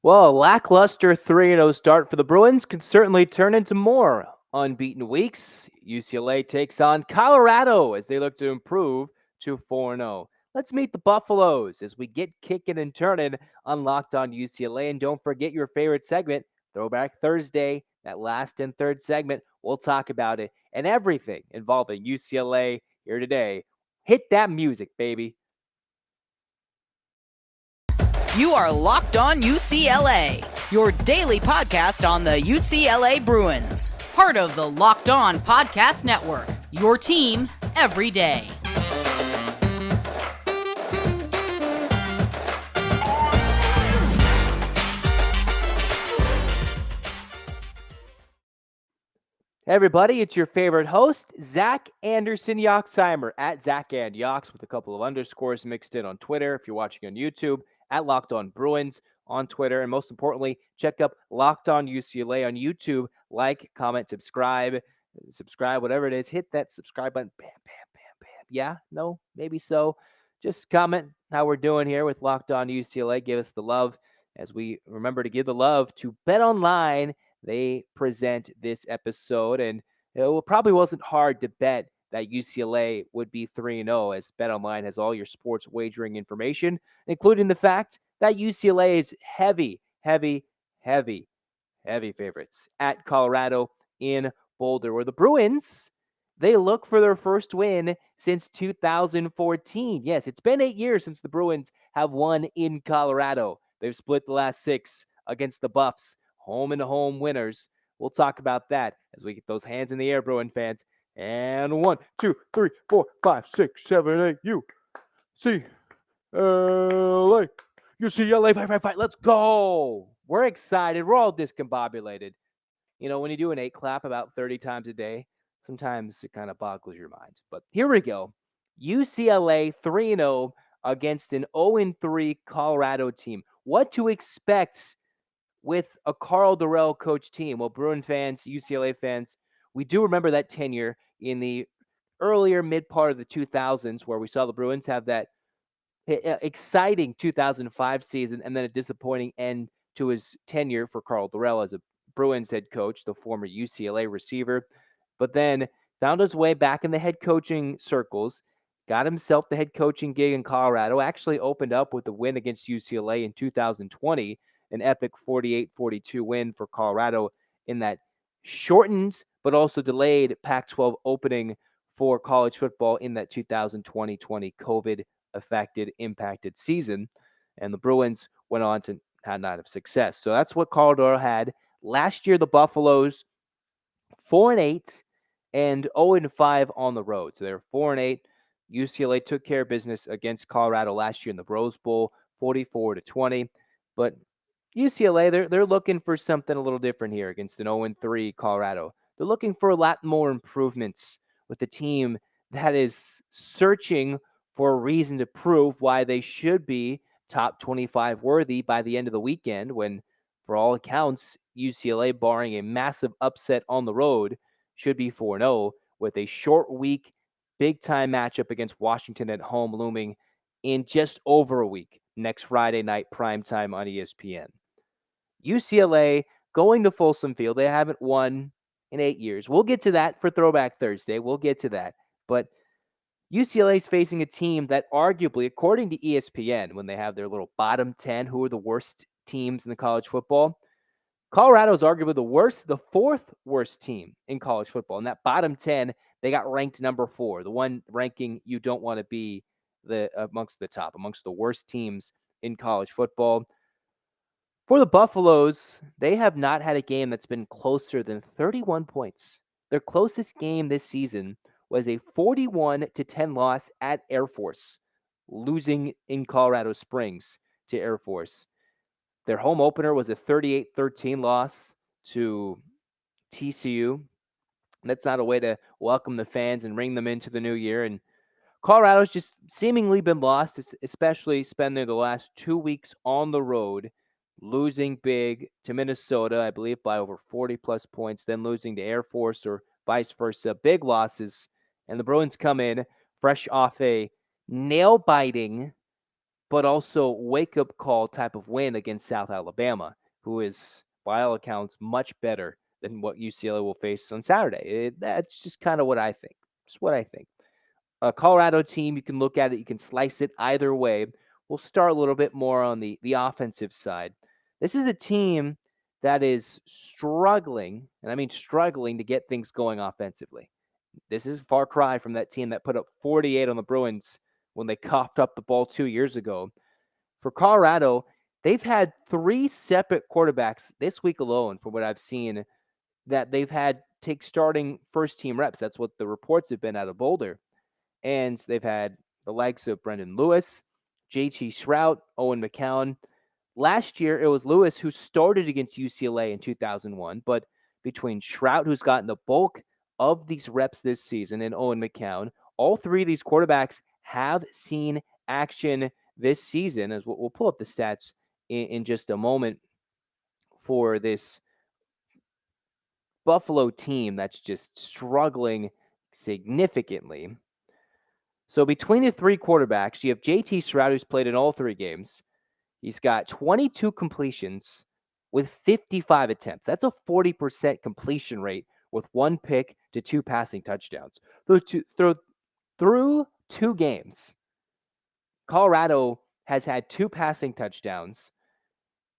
Well, a lackluster 3-0 start for the Bruins could certainly turn into more unbeaten weeks. UCLA takes on Colorado as they look to improve to 4-0. Let's meet the Buffaloes as we get kicking and turning on Locked On UCLA. And don't forget your favorite segment, Throwback Thursday, that last and third segment. We'll talk about it and everything involving UCLA here today. Hit that music, baby. You are Locked On UCLA, your daily podcast on the UCLA Bruins. Part of the Locked On Podcast Network, your team every day. Hey everybody, it's your favorite host, Zach Anderson-Yoxsimer, at Zach and Yox with a couple of underscores mixed in on Twitter. If you're watching on YouTube, at Locked On Bruins on Twitter. And most importantly, check up Locked On UCLA on YouTube. Like, comment, subscribe, whatever it is. Hit that subscribe button. Bam, bam, bam, bam. Yeah, no, maybe so. Just comment how we're doing here with Locked On UCLA. Give us the love as we remember to give the love to BetOnline. They present this episode, and it probably wasn't hard to bet that UCLA would be 3-0 as BetOnline has all your sports wagering information, including the fact that UCLA is heavy favorites at Colorado in Boulder, where the Bruins, they look for their first win since 2014. Yes, it's been 8 years since the Bruins have won in Colorado. They've split the last 6 against the Buffs, home and home winners. We'll talk about that as we get those hands in the air, Bruin fans. And 1, 2, 3, 4, 5, 6, 7, 8, UCLA. UCLA, fight. Let's go. We're excited. We're all discombobulated. You know, when you do an 8 clap about 30 times a day, sometimes it kind of boggles your mind. But here we go. UCLA 3-0 against an 0-3 Colorado team. What to expect with a Karl Dorrell coach team? Well, Bruin fans, UCLA fans, we do remember that tenure in the earlier mid part of the 2000s where we saw the Bruins have that exciting 2005 season and then a disappointing end to his tenure for Karl Dorrell as a Bruins head coach, the former UCLA receiver. But then found his way back in the head coaching circles, got himself the head coaching gig in Colorado, actually opened up with the win against UCLA in 2020, an epic 48-42 win for Colorado in that shortened but also delayed Pac-12 opening for college football in that 2020 COVID affected, impacted season. And the Bruins went on to had not have success. So that's what Colorado had. Last year, the Buffaloes 4-8 and 0-5 on the road. So they're 4-8. UCLA took care of business against Colorado last year in the Rose Bowl, 44-20. But UCLA, they're looking for something a little different here against an 0-3 Colorado. They're looking for a lot more improvements with a team that is searching for a reason to prove why they should be top 25 worthy by the end of the weekend when, for all accounts, UCLA, barring a massive upset on the road, should be 4-0 with a short week, big-time matchup against Washington at home looming in just over a week, next Friday night primetime on ESPN. UCLA going to Folsom Field. They haven't won in 8 years. We'll get to that for Throwback Thursday. We'll get to that. But UCLA is facing a team that arguably, according to ESPN, when they have their little bottom 10, who are the worst teams in the college football, Colorado is arguably the fourth worst team in college football. In that bottom 10, they got ranked number 4, the one ranking you don't want to be amongst the worst teams in college football. For the Buffaloes, they have not had a game that's been closer than 31 points. Their closest game this season was a 41-10 loss at Air Force, losing in Colorado Springs to Air Force. Their home opener was a 38-13 loss to TCU. That's not a way to welcome the fans and ring them into the new year. And Colorado's just seemingly been lost, especially spending the last 2 weeks on the road, losing big to Minnesota, I believe, by over 40-plus points, then losing to Air Force or vice versa. Big losses. And the Bruins come in fresh off a nail-biting but also wake-up call type of win against South Alabama, who is, by all accounts, much better than what UCLA will face on Saturday. That's just kind of what I think. Just what I think. A Colorado team, you can look at it, you can slice it either way. We'll start a little bit more on the offensive side. This is a team that is struggling, and I mean struggling to get things going offensively. This is a far cry from that team that put up 48 on the Bruins when they coughed up the ball 2 years ago. For Colorado, they've had 3 separate quarterbacks this week alone, from what I've seen, that they've had take starting first team reps. That's what the reports have been out of Boulder. And they've had the likes of Brendan Lewis, JT Shrout, Owen McCown. Last year, it was Lewis who started against UCLA in 2001, but between Shrout, who's gotten the bulk of these reps this season, and Owen McCown, all three of these quarterbacks have seen action this season. As we'll pull up the stats in just a moment for this Buffalo team that's just struggling significantly. So between the three quarterbacks, you have JT Shrout, who's played in all 3 games. He's got 22 completions with 55 attempts. That's a 40% completion rate with 1 pick to 2 passing touchdowns. Through 2 games, Colorado has had 2 passing touchdowns,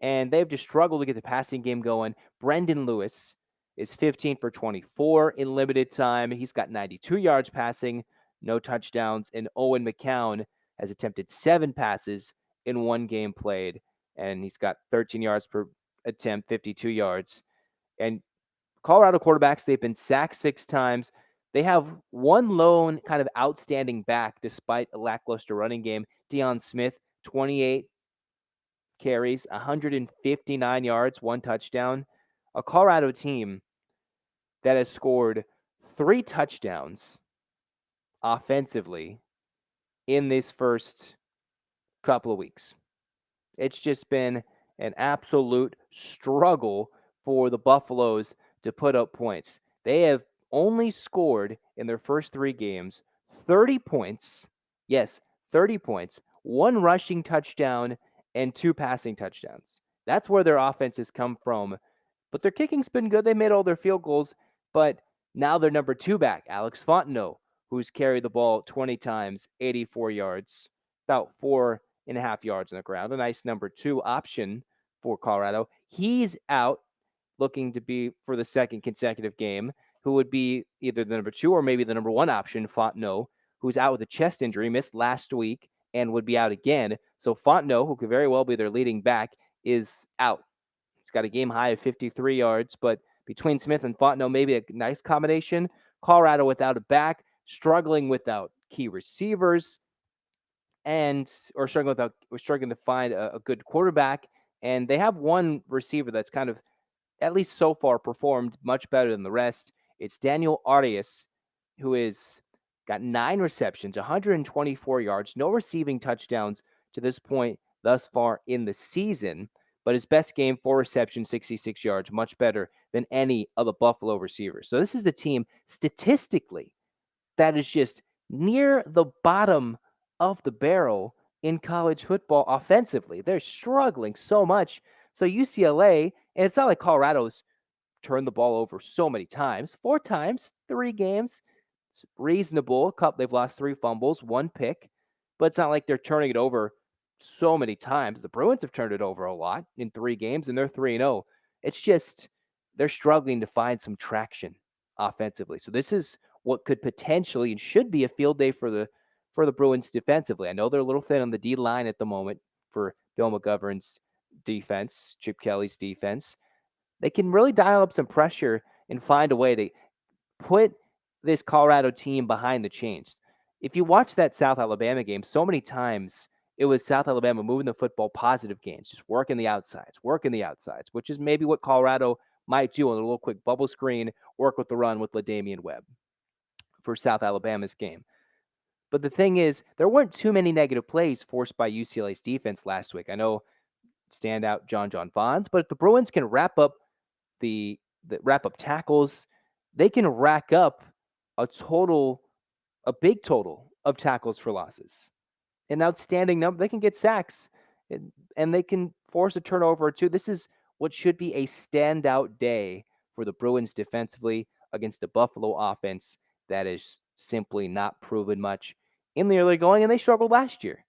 and they've just struggled to get the passing game going. Brendan Lewis is 15 for 24 in limited time. He's got 92 yards passing, no touchdowns. And Owen McCown has attempted 7 passes in 1 game played, and he's got 13 yards per attempt, 52 yards. And Colorado quarterbacks, they've been sacked 6 times. They have one lone kind of outstanding back despite a lackluster running game. Deion Smith, 28 carries, 159 yards, 1 touchdown. A Colorado team that has scored 3 touchdowns offensively in this first couple of weeks. It's just been an absolute struggle for the Buffaloes to put up points. They have only scored in their first 3 games 30 points. Yes, 30 points, 1 rushing touchdown, and 2 passing touchdowns. That's where their offense has come from. But their kicking's been good. They made all their field goals. But now their number 2 back, Alex Fontenot, who's carried the ball 20 times, 84 yards, about 4.5 yards on the ground. A nice number 2 option for Colorado. He's out, looking to be for the second consecutive game, who would be either the number 2 or maybe the number 1 option, Fontenot, who's out with a chest injury, missed last week and would be out again. So Fontenot, who could very well be their leading back, is out. He's got a game high of 53 yards, but between Smith and Fontenot, maybe a nice combination. Colorado without a back, struggling without key receivers, or struggling to find a good quarterback. And they have one receiver that's kind of, at least so far, performed much better than the rest. It's Daniel Arias, who is got 9 receptions, 124 yards, no receiving touchdowns to this point thus far in the season. But his best game, 4 receptions, 66 yards, much better than any of the Buffalo receivers. So this is a team statistically that is just near the bottom of the barrel in college football offensively. They're struggling so much. So UCLA, and it's not like Colorado's turned the ball over so many times. 4 times, 3 games. It's reasonable. They've lost 3 fumbles, 1 pick, but it's not like they're turning it over so many times. The Bruins have turned it over a lot in 3 games, and they're 3-0. It's just they're struggling to find some traction offensively. So this is what could potentially and should be a field day for the Bruins defensively. I know they're a little thin on the D line at the moment for Bill McGovern's defense, Chip Kelly's defense. They can really dial up some pressure and find a way to put this Colorado team behind the chains. If you watch that South Alabama game, so many times it was South Alabama moving the football, positive gains, just working the outsides, which is maybe what Colorado might do on a little quick bubble screen, work with the run with LaDamian Webb for South Alabama's game. But the thing is, there weren't too many negative plays forced by UCLA's defense last week. I know standout John Bonds, but if the Bruins can wrap up the wrap up tackles, they can rack up a big total of tackles for losses. an outstanding number. They can get sacks, and they can force a turnover or two. This is what should be a standout day for the Bruins defensively against a Buffalo offense that is simply not proven much in the early going, and they struggled last year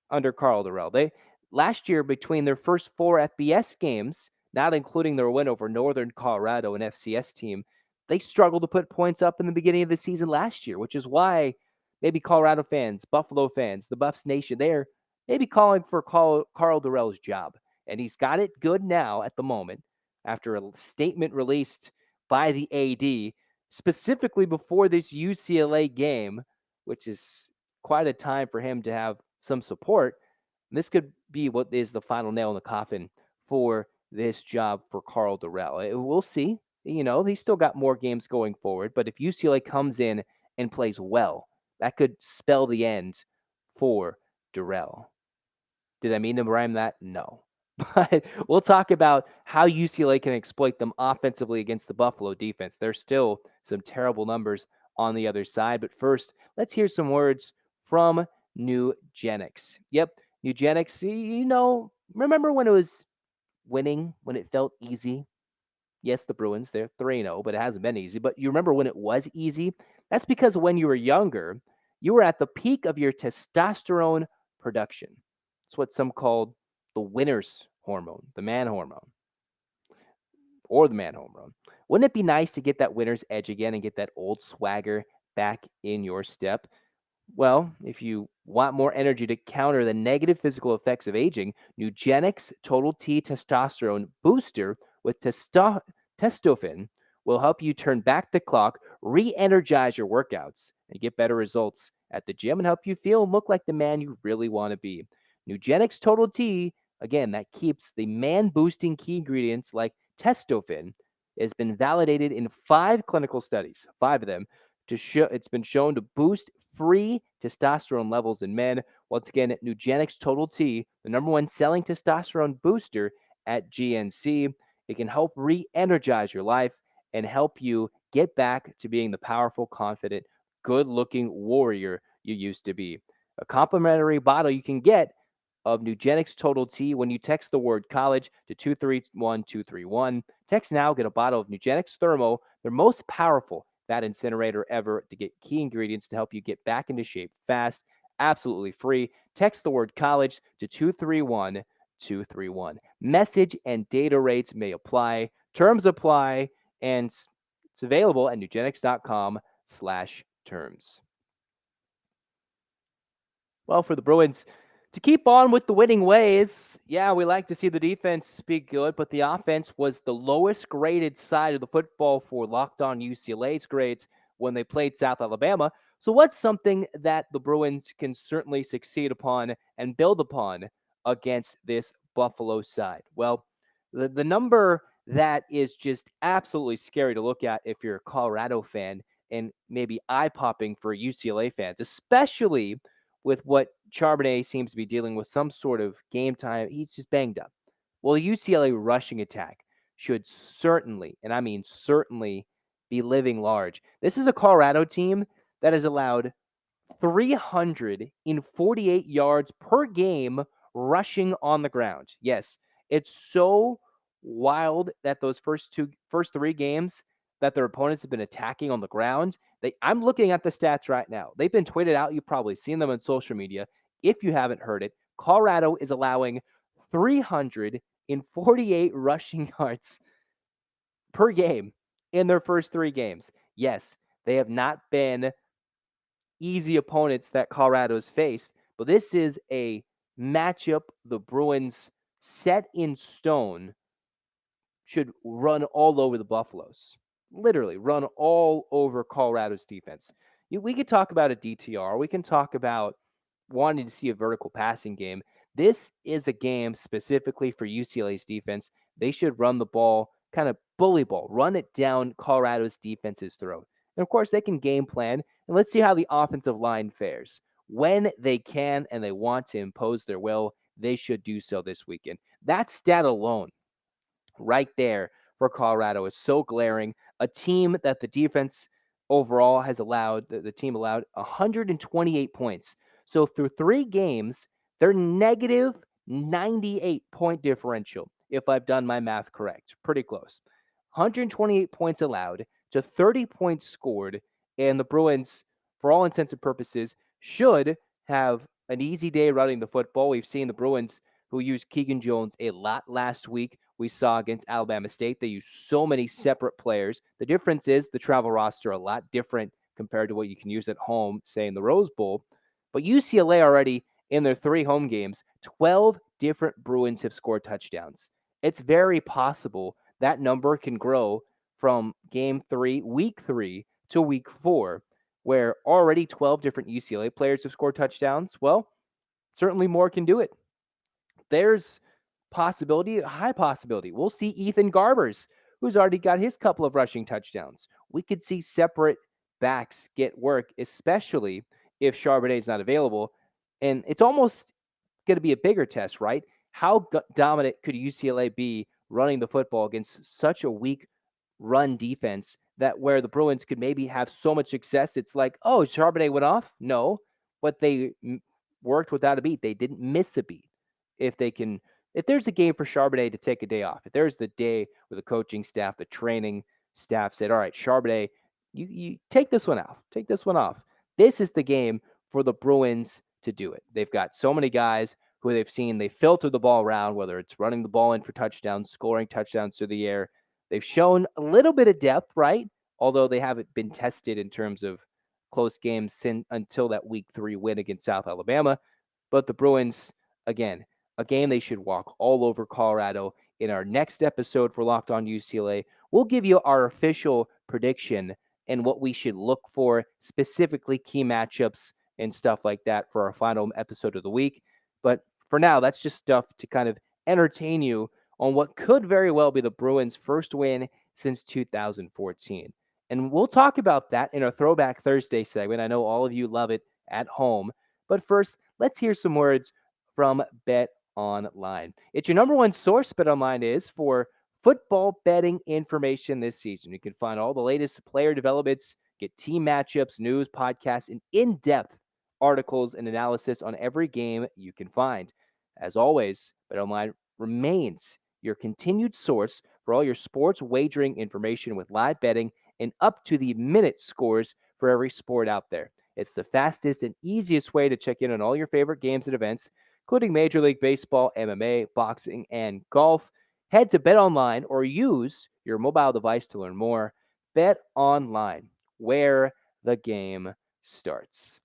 under Karl Dorrell. They last year between their first 4 FBS games, not including their win over Northern Colorado, an FCS team, they struggled to put points up in the beginning of the season last year, which is why maybe Colorado fans, Buffalo fans, the Buffs Nation, they're maybe calling for Karl Dorrell's job. And he's got it good now at the moment after a statement released by the AD specifically before this UCLA game, which is quite a time for him to have some support. And this could be what is the final nail in the coffin for this job for Karl Dorrell. We'll see. He's still got more games going forward, but if UCLA comes in and plays well, that could spell the end for Dorrell. Did I mean to rhyme that? No. But we'll talk about how UCLA can exploit them offensively against the Buffalo defense. There's still some terrible numbers on the other side. But first, let's hear some words from Nugenix. Yep, Nugenix, remember when it was winning, when it felt easy? Yes, the Bruins, they're 3-0, but it hasn't been easy. But you remember when it was easy? That's because when you were younger, you were at the peak of your testosterone production. It's what some called the winner's hormone, the man hormone, or the man hormone. Wouldn't it be nice to get that winner's edge again and get that old swagger back in your step? Well, if you want more energy to counter the negative physical effects of aging, Nugenix Total T Testosterone Booster with testofen will help you turn back the clock, re-energize your workouts, and get better results at the gym and help you feel and look like the man you really want to be. Nugenix Total T, again, that keeps the man-boosting key ingredients like testofen, has been validated in 5 clinical studies, 5 of them, to show it's been shown to boost free testosterone levels in men. Once again, Nugenix Total T, the #1 selling testosterone booster at GNC. It can help re-energize your life and help you get back to being the powerful, confident, good-looking warrior you used to be. A complimentary bottle you can get of Nugenix Total T when you text the word college to 231231. Text now, get a bottle of Nugenix Thermo, their most powerful that incinerator ever, to get key ingredients to help you get back into shape fast, absolutely free. Text the word college to 231231. Message and data rates may apply. Terms apply, and it's available at nugenix.com/terms. Well, for the Bruins, to keep on with the winning ways, yeah, we like to see the defense be good, but the offense was the lowest graded side of the football for Locked On UCLA's grades when they played South Alabama. So, what's something that the Bruins can certainly succeed upon and build upon against this Buffalo side? Well, the number that is just absolutely scary to look at if you're a Colorado fan and maybe eye popping for UCLA fans, especially with what Charbonnet seems to be dealing with, some sort of game time. He's just banged up. Well, the UCLA rushing attack should certainly, and I mean certainly, be living large. This is a Colorado team that has allowed 348 yards per game rushing on the ground. Yes, it's so wild that those first 3 games that their opponents have been attacking on the ground. I'm looking at the stats right now. They've been tweeted out. You've probably seen them on social media. If you haven't heard it, Colorado is allowing 348 rushing yards per game in their first 3 games. Yes, they have not been easy opponents that Colorado's faced, but this is a matchup the Bruins set in stone should run all over the Buffaloes. Literally run all over Colorado's defense. We could talk about a DTR. We can talk about wanting to see a vertical passing game. This is a game specifically for UCLA's defense. They should run the ball, kind of bully ball, run it down Colorado's defense's throat. And of course, they can game plan. And let's see how the offensive line fares. When they can and they want to impose their will, they should do so this weekend. That stat alone right there for Colorado is so glaring. A team that the defense overall has allowed, the team allowed 128 points. So through 3 games, they're negative 98-point differential, if I've done my math correct. Pretty close. 128 points allowed to 30 points scored, and the Bruins, for all intents and purposes, should have an easy day running the football. We've seen the Bruins who used Keegan Jones a lot last week. We saw against Alabama State, they used so many separate players. The difference is the travel roster a lot different compared to what you can use at home, say in the Rose Bowl. But UCLA already in their 3 home games, 12 different Bruins have scored touchdowns. It's very possible that number can grow from game 3, week 3 to week 4, where already 12 different UCLA players have scored touchdowns. Well, certainly more can do it. There's possibility, a high possibility. We'll see Ethan Garbers, who's already got his couple of rushing touchdowns. We could see separate backs get work, especially if Charbonnet's not available. And it's almost going to be a bigger test, right? How dominant could UCLA be running the football against such a weak run defense that where the Bruins could maybe have so much success? It's like, oh, Charbonnet went off? No, but they worked without a beat. They didn't miss a beat. If there's a game for Charbonnet to take a day off, if there's the day where the coaching staff, the training staff said, all right, Charbonnet, you take this one off. Take this one off. This is the game for the Bruins to do it. They've got so many guys who they've seen, they filter the ball around, whether it's running the ball in for touchdowns, scoring touchdowns through the air. They've shown a little bit of depth, right? Although they haven't been tested in terms of close games until that week 3 win against South Alabama. But the Bruins, again, a game they should walk all over Colorado. In our next episode for Locked On UCLA, we'll give you our official prediction and what we should look for, specifically key matchups and stuff like that for our final episode of the week. But for now, that's just stuff to kind of entertain you on what could very well be the Bruins' first win since 2014. And we'll talk about that in our Throwback Thursday segment. I know all of you love it at home. But first, let's hear some words from BetOnline. It's your number one source, BetOnline is, for football betting information this season. You can find all the latest player developments, get team matchups, news, podcasts, and in-depth articles and analysis on every game you can find. As always, BetOnline remains your continued source for all your sports wagering information with live betting and up-to-the-minute scores for every sport out there. It's the fastest and easiest way to check in on all your favorite games and events, including Major League Baseball, MMA, boxing, and golf. Head to BetOnline or use your mobile device to learn more. BetOnline, where the game starts.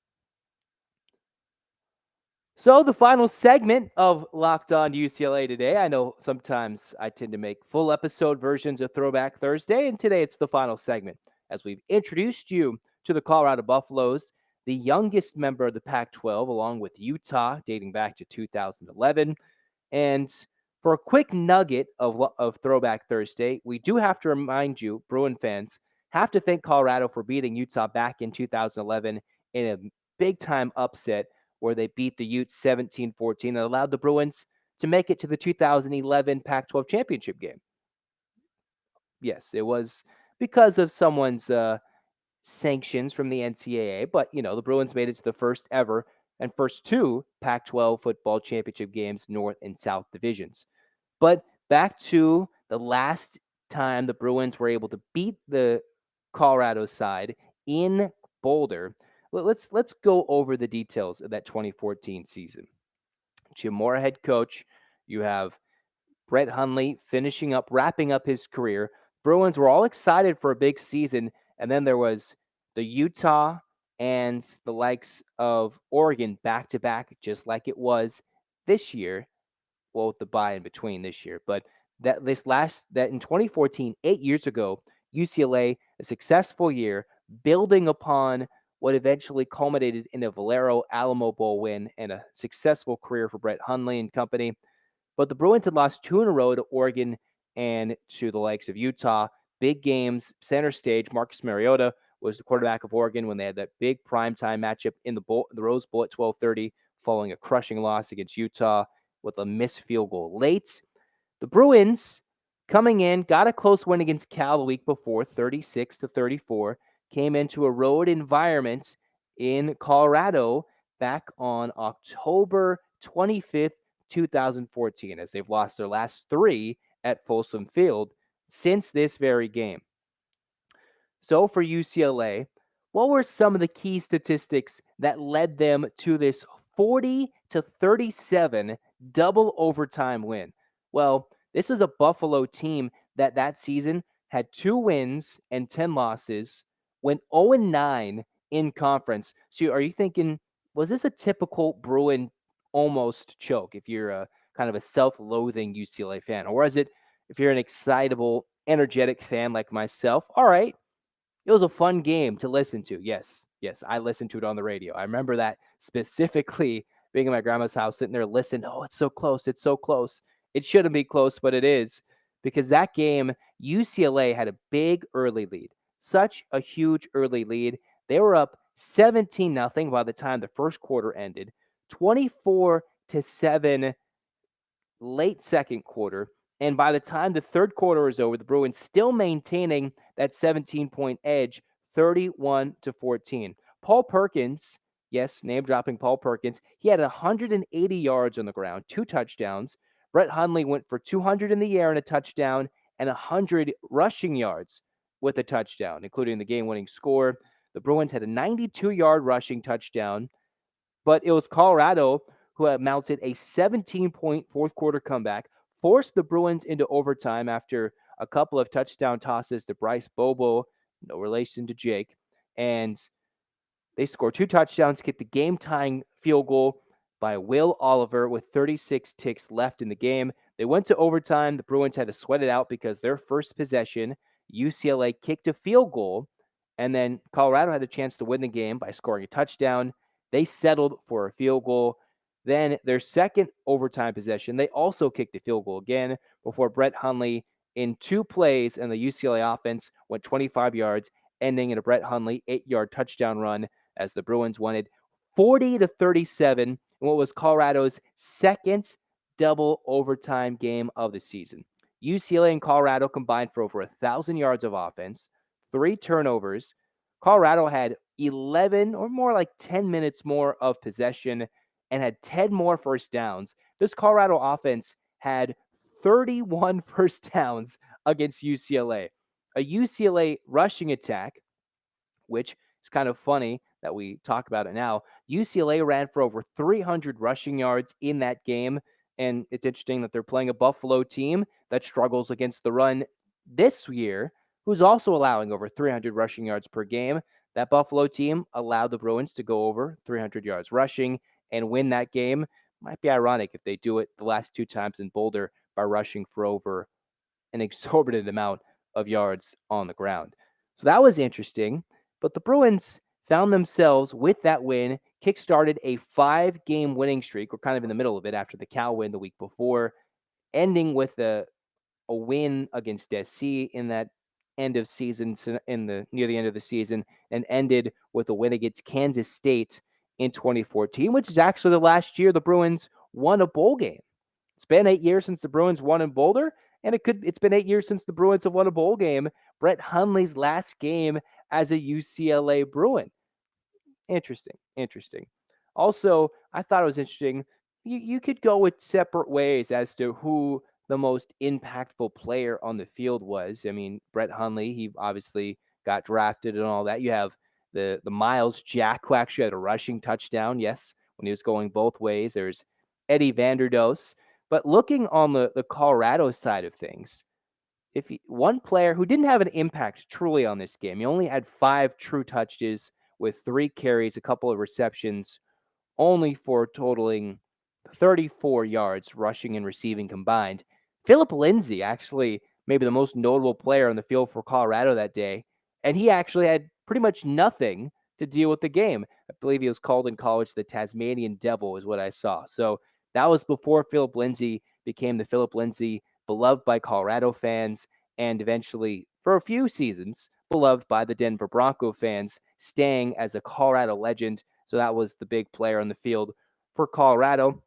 So the final segment of Locked On UCLA today. I know sometimes I tend to make full episode versions of Throwback Thursday, and today it's the final segment as we've introduced you to the Colorado Buffaloes, the youngest member of the Pac-12, along with Utah, dating back to 2011. And for a quick nugget of Throwback Thursday, we do have to remind you, Bruin fans, have to thank Colorado for beating Utah back in 2011 in a big-time upset where they beat the Utes 17-14 and allowed the Bruins to make it to the 2011 Pac-12 championship game. Yes, it was because of someone's sanctions from the NCAA, but, the Bruins made it to the first ever and first 2 Pac-12 football championship games, North and South divisions. But back to the last time the Bruins were able to beat the Colorado side in Boulder. Let's go over the details of that 2014 season. Jim Mora head coach. You have Brett Hundley wrapping up his career. Bruins were all excited for a big season, and then there was the Utah and the likes of Oregon back-to-back, just like it was this year. Well, with the bye in between this year. But that in 2014, 8 years ago, UCLA, a successful year, building upon what eventually culminated in a Valero Alamo Bowl win and a successful career for Brett Hundley and company. But the Bruins had lost 2 in a row to Oregon and to the likes of Utah. Big games, center stage. Marcus Mariota was the quarterback of Oregon when they had that big primetime matchup in the Rose Bowl at 12:30, following a crushing loss against Utah with a missed field goal late. The Bruins coming in, got a close win against Cal the week before, 36-34, came into a road environment in Colorado back on October 25th, 2014, as they've lost their last three at Folsom Field since this very game. So for UCLA, what were some of the key statistics that led them to this 40-37 double overtime win? Well, this was a Buffalo team that season had 2 wins and 10 losses, went 0-9 in conference. So are you thinking, was this a typical Bruin almost choke if you're a kind of a self-loathing UCLA fan? Or is it, if you're an excitable, energetic fan like myself, all right, it was a fun game to listen to. Yes, yes, I listened to it on the radio. I remember that specifically, being in my grandma's house, sitting there listening. Oh, it's so close. It's so close. It shouldn't be close, but it is, because that game, UCLA had a big early lead, such a huge early lead. They were up 17-0 by the time the first quarter ended, 24-7 late second quarter. And by the time the third quarter was over, the Bruins still maintaining that 17-point edge, 31-14. Paul Perkins, yes, name dropping Paul Perkins, he had 180 yards on the ground, 2 touchdowns. Brett Hundley went for 200 in the air and a touchdown, and 100 rushing yards with a touchdown, including the game-winning score. The Bruins had a 92-yard rushing touchdown, but it was Colorado who had mounted a 17-point fourth quarter comeback, forced the Bruins into overtime after a couple of touchdown tosses to Bryce Bobo, no relation to Jake, and they scored 2 touchdowns, kicked the game-tying field goal by Will Oliver with 36 ticks left in the game. They went to overtime. The Bruins had to sweat it out because their first possession, UCLA kicked a field goal, and then Colorado had a chance to win the game by scoring a touchdown. They settled for a field goal. Then their second overtime possession, they also kicked a field goal again before Brett Hundley, in 2 plays, and the UCLA offense went 25 yards, ending in a Brett Hundley 8-yard touchdown run as the Bruins won it 40-37 in what was Colorado's second double overtime game of the season. UCLA and Colorado combined for over 1,000 yards of offense, 3 turnovers. Colorado had 11, or more like 10 minutes more of possession and had 10 more first downs. This Colorado offense had 31 first downs against UCLA. A UCLA rushing attack, which is kind of funny that we talk about it now. UCLA ran for over 300 rushing yards in that game, and it's interesting that they're playing a Buffalo team that struggles against the run this year, who's also allowing over 300 rushing yards per game. That Buffalo team allowed the Bruins to go over 300 yards rushing and win that game. Might be ironic if they do it the last 2 times in Boulder by rushing for over an exorbitant amount of yards on the ground. So that was interesting. But the Bruins found themselves with that win, kickstarted a 5-game winning streak. We're kind of in the middle of it after the Cal win the week before, ending with a win against SC in that end of season, near the end of the season, and ended with a win against Kansas State in 2014, which is actually the last year the Bruins won a bowl game. It's been 8 years since the Bruins won in Boulder, and it's been 8 years since the Bruins have won a bowl game. Brett Hundley's last game as a UCLA Bruin. Interesting. Also, I thought it was interesting. You could go with separate ways as to who the most impactful player on the field was. I mean, Brett Hundley, he obviously got drafted and all that. You have the Miles Jack, who actually had a rushing touchdown, yes, when he was going both ways. There's Eddie Vanderdoes. But looking on the Colorado side of things, one player who didn't have an impact truly on this game, he only had 5 true touches with 3 carries, a couple of receptions, only for totaling 34 yards rushing and receiving combined. Philip Lindsay, actually maybe the most notable player on the field for Colorado that day, and he actually had pretty much nothing to deal with the game. I believe he was called in college the Tasmanian Devil is what I saw. So that was before Philip Lindsay became the Philip Lindsay beloved by Colorado fans, and eventually, for a few seasons, beloved by the Denver Bronco fans, staying as a Colorado legend. So that was the big player on the field for Colorado.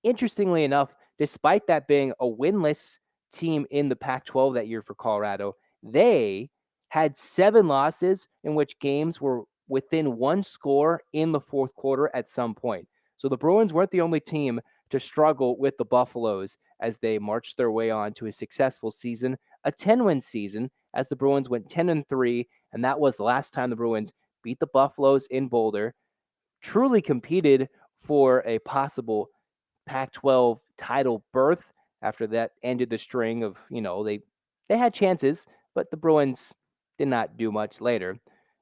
Interestingly enough, despite that being a winless team in the Pac-12 that year for Colorado, they had 7 losses in which games were within one score in the fourth quarter at some point. So the Bruins weren't the only team to struggle with the Buffaloes as they marched their way on to a successful season, a 10-win season, as the Bruins went 10-3, and that was the last time the Bruins beat the Buffaloes in Boulder, truly competed for a possible Pac-12 title berth. After that ended the string of, they had chances, but the Bruins did not do much later.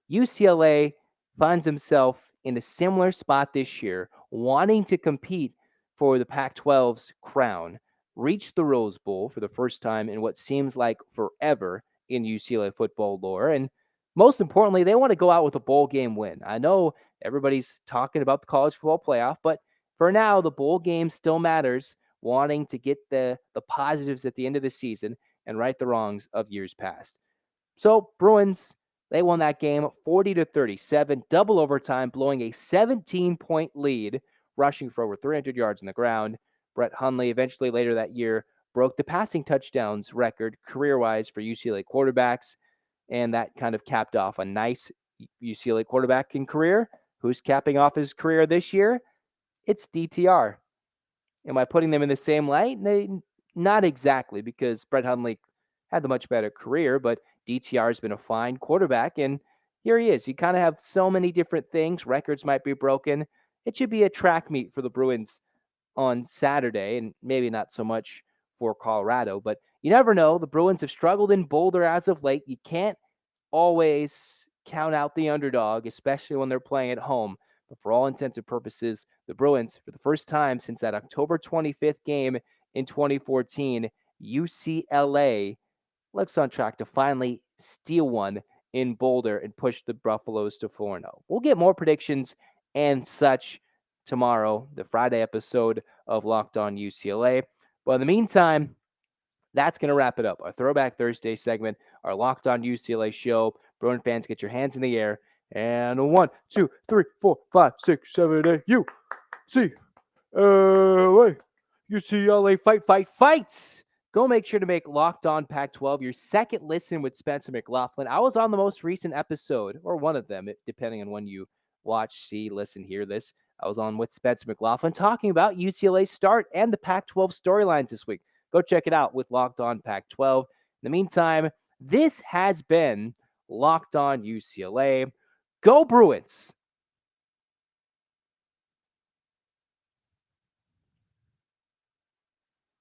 UCLA finds himself in a similar spot this year, wanting to compete for the Pac-12's crown, reach the Rose Bowl for the first time in what seems like forever in UCLA football lore, and most importantly, they want to go out with a bowl game win. I know everybody's talking about the college football playoff, but for now, the bowl game still matters, wanting to get the positives at the end of the season and right the wrongs of years past. So, Bruins, they won that game 40-37, double overtime, blowing a 17-point lead, rushing for over 300 yards on the ground. Brett Hundley eventually later that year broke the passing touchdowns record career-wise for UCLA quarterbacks, and that kind of capped off a nice UCLA quarterbacking career. Who's capping off his career this year? It's DTR. Am I putting them in the same light? Not exactly, because Brett Hundley had the much better career, but DTR has been a fine quarterback, and here he is. You kind of have so many different things. Records might be broken. It should be a track meet for the Bruins on Saturday, and maybe not so much for Colorado, but you never know. The Bruins have struggled in Boulder as of late. You can't always count out the underdog, especially when they're playing at home. But for all intents and purposes, the Bruins, for the first time since that October 25th game in 2014, UCLA looks on track to finally steal one in Boulder and push the Buffaloes to 4-0. We'll get more predictions and such tomorrow, the Friday episode of Locked On UCLA. But in the meantime, that's going to wrap it up. Our Throwback Thursday segment, our Locked On UCLA show. Bruin fans, get your hands in the air. And 1, 2, 3, 4, 5, 6, 7, 8. UCLA fights. Go make sure to make Locked On Pac-12 your second listen with Spencer McLaughlin. I was on the most recent episode, or one of them, depending on when you watch, see, listen, hear this. I was on with Spencer McLaughlin talking about UCLA's start and the Pac-12 storylines this week. Go check it out with Locked On Pac-12. In the meantime, this has been Locked On UCLA. Go Bruins!